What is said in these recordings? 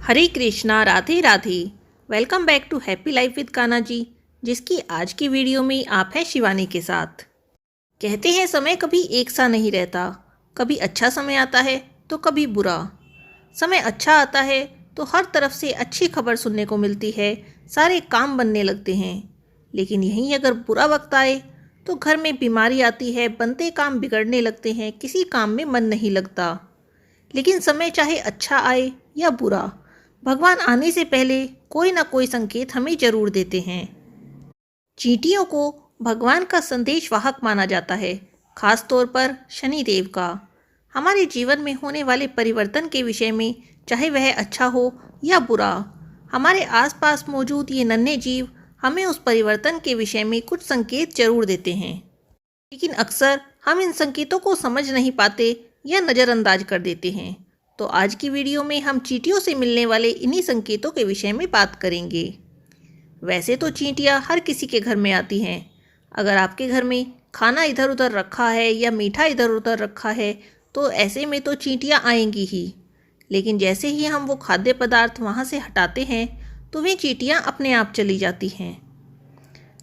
Hare Krishna, Radhe Radhe. Welcome back to happy life with Kanha ji, जिसकी आज की वीडियो में आप हैं शिवानी के साथ। कहते हैं समय कभी एक सा नहीं रहता, कभी अच्छा समय आता है तो कभी बुरा। समय अच्छा आता है तो हर तरफ से अच्छी खबर सुनने को मिलती है, सारे काम बनने लगते हैं। लेकिन यहीं अगर बुरा वक्त आए तो घर में बीमारी आती है, बनते काम बिगड़ने लगते हैं, किसी काम में मन नहीं लगता। लेकिन समय चाहे अच्छा आए या बुरा, भगवान आने से पहले कोई ना कोई संकेत हमें जरूर देते हैं। चींटियों को भगवान का संदेश वाहक माना जाता है, खास तौर पर शनिदेव का। हमारे जीवन में होने वाले परिवर्तन के विषय में, चाहे वह अच्छा हो या बुरा, हमारे आसपास मौजूद ये नन्हे जीव हमें उस परिवर्तन के विषय में कुछ संकेत जरूर देते हैं। लेकिन अक्सर हम इन संकेतों को समझ नहीं पाते या नज़रअंदाज कर देते हैं। तो आज की वीडियो में हम चींटियों से मिलने वाले इन्हीं संकेतों के विषय में बात करेंगे। वैसे तो चींटियां हर किसी के घर में आती हैं। अगर आपके घर में खाना इधर उधर रखा है या मीठा इधर उधर रखा है तो ऐसे में तो चींटियां आएंगी ही। लेकिन जैसे ही हम वो खाद्य पदार्थ वहाँ से हटाते हैं तो वे चींटियां अपने आप चली जाती हैं।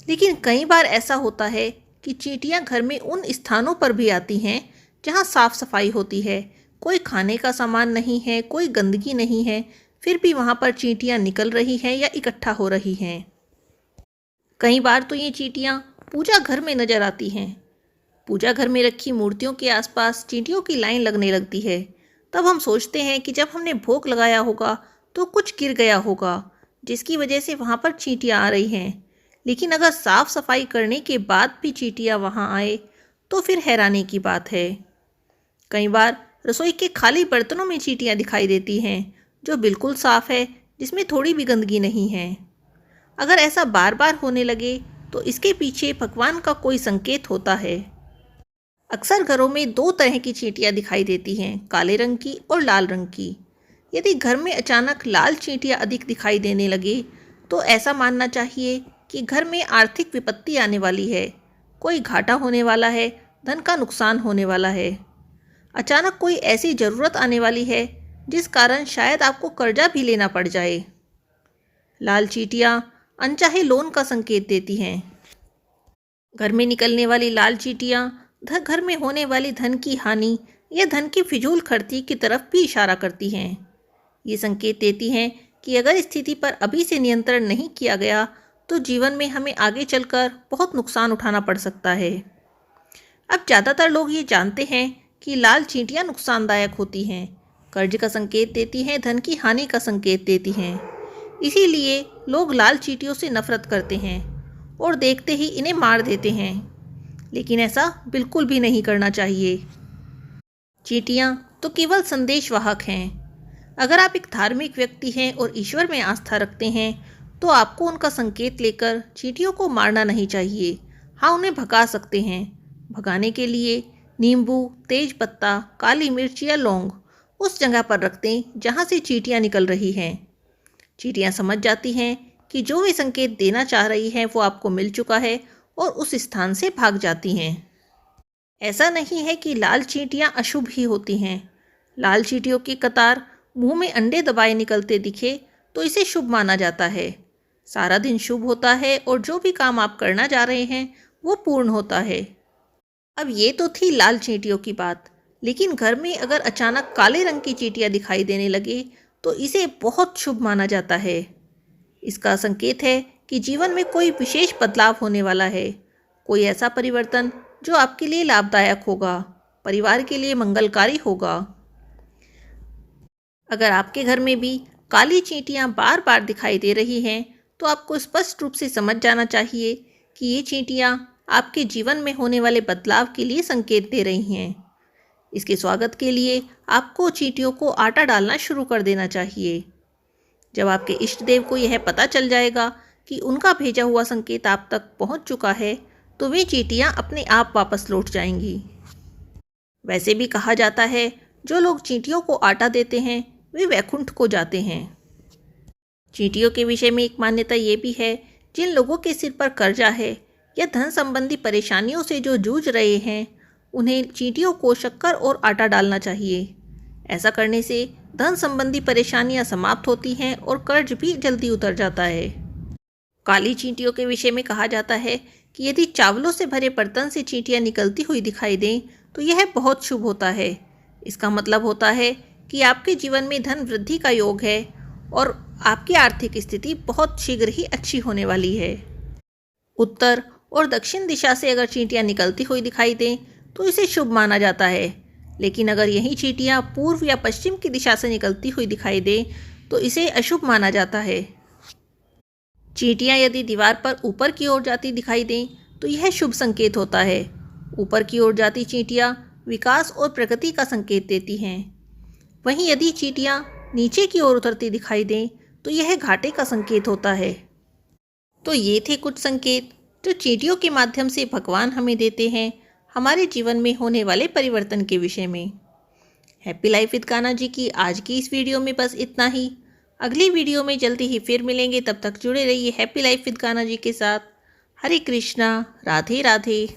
लेकिन कई बार ऐसा होता है कि चींटियां घर में उन स्थानों पर भी आती हैं जहाँ साफ सफाई होती है, कोई खाने का सामान नहीं है, कोई गंदगी नहीं है, फिर भी वहाँ पर चींटियाँ निकल रही हैं या इकट्ठा हो रही हैं। कई बार तो ये चींटियाँ पूजा घर में नजर आती हैं। पूजा घर में रखी मूर्तियों के आसपास चींटियों की लाइन लगने लगती है। तब हम सोचते हैं कि जब हमने भोग लगाया होगा तो कुछ गिर गया होगा, जिसकी वजह से वहाँ पर चींटियाँ आ रही हैं। लेकिन अगर साफ सफाई करने के बाद भी चींटियाँ वहाँ आए तो फिर हैरानी की बात है। कई बार रसोई के खाली बर्तनों में चींटियां दिखाई देती हैं, जो बिल्कुल साफ है, जिसमें थोड़ी भी गंदगी नहीं है। अगर ऐसा बार बार होने लगे तो इसके पीछे भगवान का कोई संकेत होता है। अक्सर घरों में दो तरह की चींटियां दिखाई देती हैं, काले रंग की और लाल रंग की। यदि घर में अचानक लाल चींटियां अधिक दिखाई देने लगे तो ऐसा मानना चाहिए कि घर में आर्थिक विपत्ति आने वाली है, कोई घाटा होने वाला है, धन का नुकसान होने वाला है। अचानक कोई ऐसी ज़रूरत आने वाली है जिस कारण शायद आपको कर्जा भी लेना पड़ जाए। लाल चींटियाँ अनचाहे लोन का संकेत देती हैं। घर में निकलने वाली लाल चींटियाँ घर में होने वाली धन की हानि या धन की फिजूल खर्ची की तरफ भी इशारा करती हैं। ये संकेत देती हैं कि अगर स्थिति पर अभी से नियंत्रण नहीं किया गया तो जीवन में हमें आगे चलकर बहुत नुकसान उठाना पड़ सकता है। अब ज़्यादातर लोग ये जानते हैं कि लाल चींटियां नुकसानदायक होती हैं, कर्ज का संकेत देती हैं, धन की हानि का संकेत देती हैं। इसीलिए लोग लाल चींटियों से नफरत करते हैं और देखते ही इन्हें मार देते हैं। लेकिन ऐसा बिल्कुल भी नहीं करना चाहिए। चींटियां तो केवल संदेशवाहक हैं। अगर आप एक धार्मिक व्यक्ति हैं और ईश्वर में आस्था रखते हैं तो आपको उनका संकेत लेकर चींटियों को मारना नहीं चाहिए। हाँ, उन्हें भगा सकते हैं। भगाने के लिए नींबू, तेज पत्ता, काली मिर्च या लौंग उस जगह पर रख दें जहाँ से चींटियाँ निकल रही हैं। चींटियाँ समझ जाती हैं कि जो वे संकेत देना चाह रही हैं वो आपको मिल चुका है और उस स्थान से भाग जाती हैं। ऐसा नहीं है कि लाल चींटियाँ अशुभ ही होती हैं। लाल चींटियों की कतार मुंह में अंडे दबाए निकलते दिखे तो इसे शुभ माना जाता है। सारा दिन शुभ होता है और जो भी काम आप करना जा रहे हैं वो पूर्ण होता है। अब ये तो थी लाल चींटियों की बात, लेकिन घर में अगर अचानक काले रंग की चींटियां दिखाई देने लगे तो इसे बहुत शुभ माना जाता है। इसका संकेत है कि जीवन में कोई विशेष बदलाव होने वाला है, कोई ऐसा परिवर्तन जो आपके लिए लाभदायक होगा, परिवार के लिए मंगलकारी होगा। अगर आपके घर में भी काली चींटियां बार बार दिखाई दे रही हैं तो आपको स्पष्ट रूप से समझ जाना चाहिए कि ये चींटियां आपके जीवन में होने वाले बदलाव के लिए संकेत दे रही हैं। इसके स्वागत के लिए आपको चींटियों को आटा डालना शुरू कर देना चाहिए। जब आपके इष्ट देव को यह पता चल जाएगा कि उनका भेजा हुआ संकेत आप तक पहुंच चुका है तो वे चींटियां अपने आप वापस लौट जाएंगी। वैसे भी कहा जाता है, जो लोग चींटियों को आटा देते हैं वे वैकुंठ को जाते हैं। चींटियों के विषय में एक मान्यता ये भी है, जिन लोगों के सिर पर कर्जा है या धन संबंधी परेशानियों से जो जूझ रहे हैं, उन्हें चींटियों को शक्कर और आटा डालना चाहिए। ऐसा करने से धन संबंधी परेशानियां समाप्त होती हैं और कर्ज भी जल्दी उतर जाता है। काली चींटियों के विषय में कहा जाता है कि यदि चावलों से भरे बर्तन से चींटियां निकलती हुई दिखाई दें तो यह बहुत शुभ होता है। इसका मतलब होता है कि आपके जीवन में धन वृद्धि का योग है और आपकी आर्थिक स्थिति बहुत शीघ्र ही अच्छी होने वाली है। उत्तर और दक्षिण दिशा से अगर चींटियां निकलती हुई दिखाई दें तो इसे शुभ माना जाता है, लेकिन अगर यही चींटियां पूर्व या पश्चिम की दिशा से निकलती हुई दिखाई दें तो इसे अशुभ माना जाता है। चींटियां यदि दीवार पर ऊपर की ओर जाती दिखाई दें तो यह शुभ संकेत होता है। ऊपर की ओर जाती चींटियां विकास और प्रगति का संकेत देती हैं। वहीं यदि चींटियां नीचे की ओर उतरती दिखाई दें तो यह घाटे का संकेत होता है। तो ये थे कुछ संकेत जो चींटियों के माध्यम से भगवान हमें देते हैं हमारे जीवन में होने वाले परिवर्तन के विषय में। हैप्पी लाइफ विद कान्हा जी की आज की इस वीडियो में बस इतना ही। अगली वीडियो में जल्दी ही फिर मिलेंगे, तब तक जुड़े रहिए हैप्पी लाइफ विद कान्हा जी के साथ। हरे कृष्णा, राधे राधे।